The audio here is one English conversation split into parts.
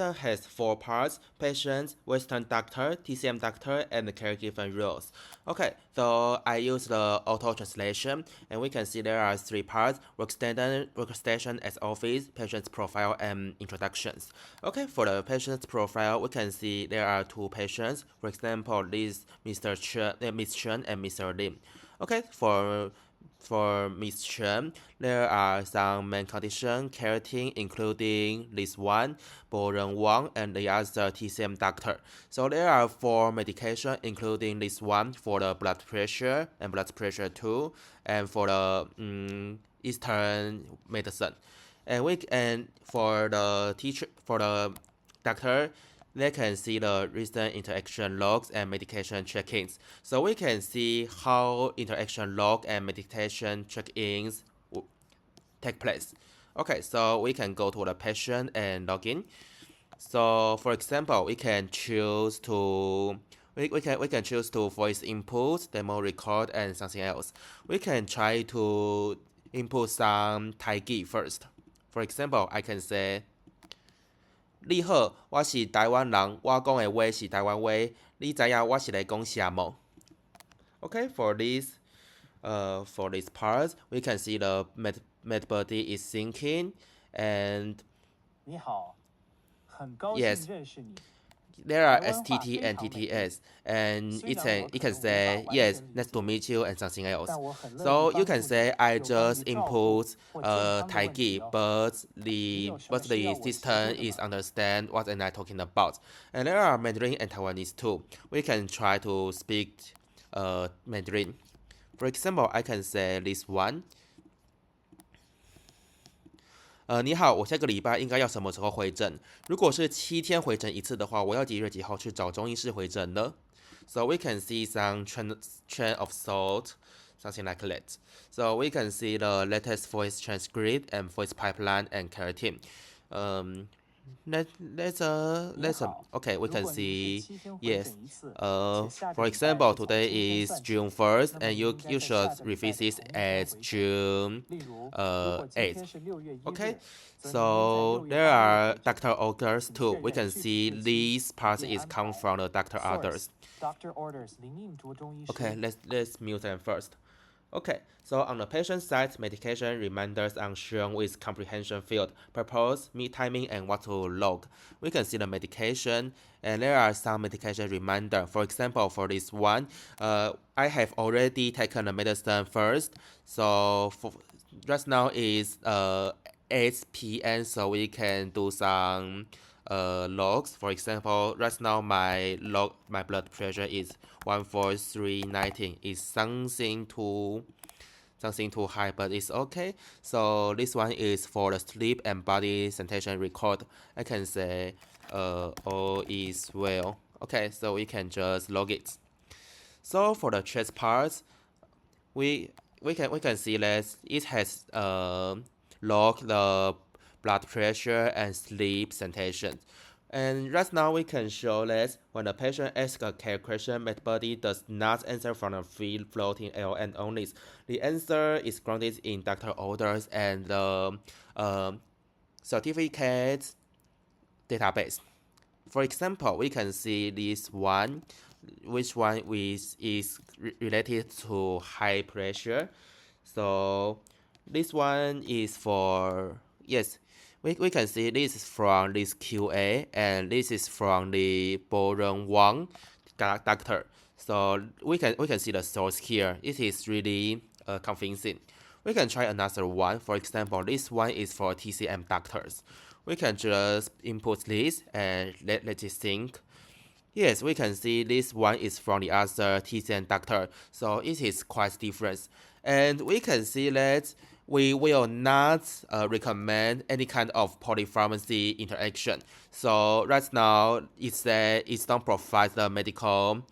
Has four parts: patient, Western doctor, TCM doctor, and the caregiver roles. Okay, so I use the auto translation, and we can see there are three parts: workstation as office, patient's profile, and introductions. Okay, for the patient's profile, we can see there are two patients. For example, this Mr. Chen, Miss Chen, and Mr. Lim. Okay, for Miss Chen, there are some main conditions keratin, including this one, Boren Wang, and the other TCM doctor. So there are four medications, including this one for the blood pressure and blood pressure 2, and for the Eastern medicine. And for the teacher, for the doctor, they can see the recent interaction logs and medication check-ins. So we can see how interaction log and medication check-ins take place. Okay, so we can go to the patient and log in. So for example, we can choose to choose to voice input, demo record, and something else. We can try to input some Thai GIF first. For example, I can say 你好，我是台湾人，我讲的话是台湾话。你知影我是来讲啥么？Okay, for this part, we can see the medbuddy is syncing, and 你好，很高 yes, 兴认识你。 there are 台湾话 STT 非 and 常美丽。 TTS, and 虽 it 然我 can 可能无 say 法 yes, 完全理 nice 解 to meet you and something else. 但我很乐意 So you 帮 can 助 say 你 I 有关 just 于照顾 input 或健康的 Thai 问题 GIF, 哦。 but 你 the 有什么 but 需要 the 我协助 system 的 is 吗？ understand what am I talking about. And there are Mandarin and Taiwanese too. We can try to speak Mandarin. For example, I can say this one. 你好，我下个礼拜应该要什么时候回诊？如果是7天回诊一次的话，我要几月几号去找中医师回诊呢？So we can see some trend of thought, something like that. So we can see the latest voice transcript and voice pipeline and keratin. Let's okay, we 如 can 果你是 see 7天回 yes. 诊一次，且下个 For 礼拜 example, 是从 today 今天 is 算起， June 1st, 那么 and 你 you 应该 you 在 should 下个礼拜的 revisit 同一 at 天回诊。 June 例如，如果今 8th. 天是6月1 Okay, 日，则你应在 so 6月 there 8 日 are 回诊。 Dr. Orders 请 too. 确 We 认 can 具体 see 日期， these 以 parts 便 is 安 come 排。 from the Dr. Source: Orders. Doctor orders 林应卓中医师。 Okay, let's mute them first. Okay, so on the patient side, medication reminders are shown with comprehension field, purpose, meet timing, and what to log. We can see the medication, and there are some medication reminder. For example, for this one, I have already taken the medicine first, so just now is 8 p.m. So we can do some logs. For example, right now my blood pressure is 143/19. Is something too high, but it's okay. So this one is for the sleep and body sensation record. I can say all is well. Okay, so we can just log it. So for the chest parts, we can see that it has log the blood pressure and sleep sensation. And right now we can show that when the patient asks a care question, medbuddy does not answer from a free floating LN only. The answer is grounded in doctor orders and the certificate database. For example, we can see this one, which one is related to high pressure. So this one is for, yes, we can see this is from this QA, and this is from the Boren Wang doctor. So we can see the source here. It is really convincing. We can try another one. For example, this one is for TCM doctors. We can just input this and let it sync. Yes, we can see this one is from the other TCM doctor, so it is quite different. And we can see that we will not recommend any kind of polypharmacy interaction. So right now, it don't provide the medical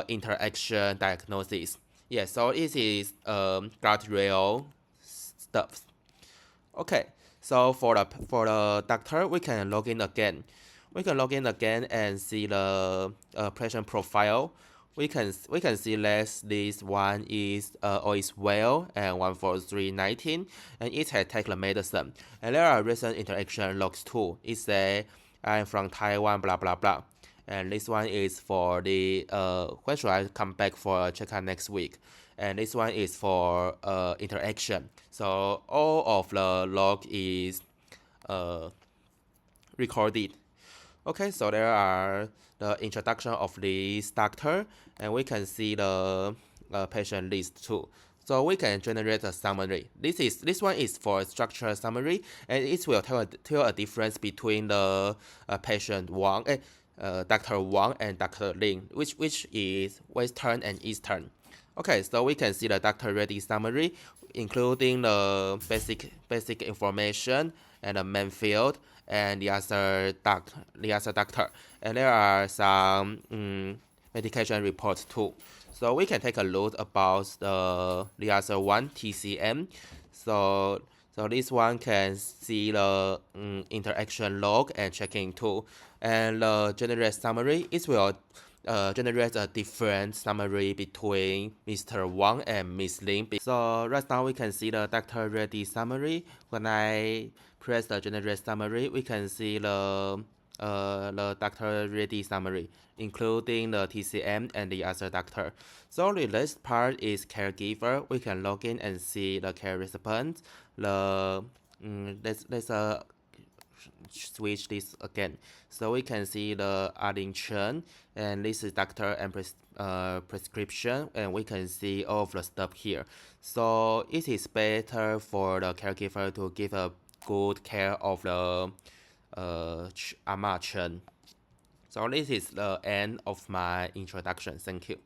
interaction diagnosis. Yes, so it is guardrail stuff. Okay, so for the doctor, we can log in again. We can log in again and see the patient profile. We can see that this one is all is well and 143/19, and it has taken the medicine. And there are recent interaction logs too. It say I'm from Taiwan, blah blah blah. And this one is for the when should I come back for a checkup next week. And this one is for interaction. So all of the log is recorded. Okay, so there are the introduction of this doctor, and we can see the patient list too. So we can generate a summary. This one is for a structured summary, and it will tell a difference between the patient Wang, Dr. Wang and Dr. Lin, which is Western and Eastern. Okay, so we can see the doctor ready summary, including the basic information and the main field and the other doctor. And there are some medication reports too. So we can take a look about the other one, TCM. So this one can see the interaction log and checking too. And the generate summary, it will generate a different summary between Mr. Wang and Miss Lin. So right now we can see the doctor ready summary. When I press the generate summary, we can see the doctor ready summary, including the TCM and the other doctor. So the last part is caregiver. We can log in and see the care recipient. Let's switch this again. So we can see the adding Chen, and this is doctor and prescription, and we can see all of the stuff here. So it is better for the caregiver to give a good care of the Ama Chen. So this is the end of my introduction. Thank you.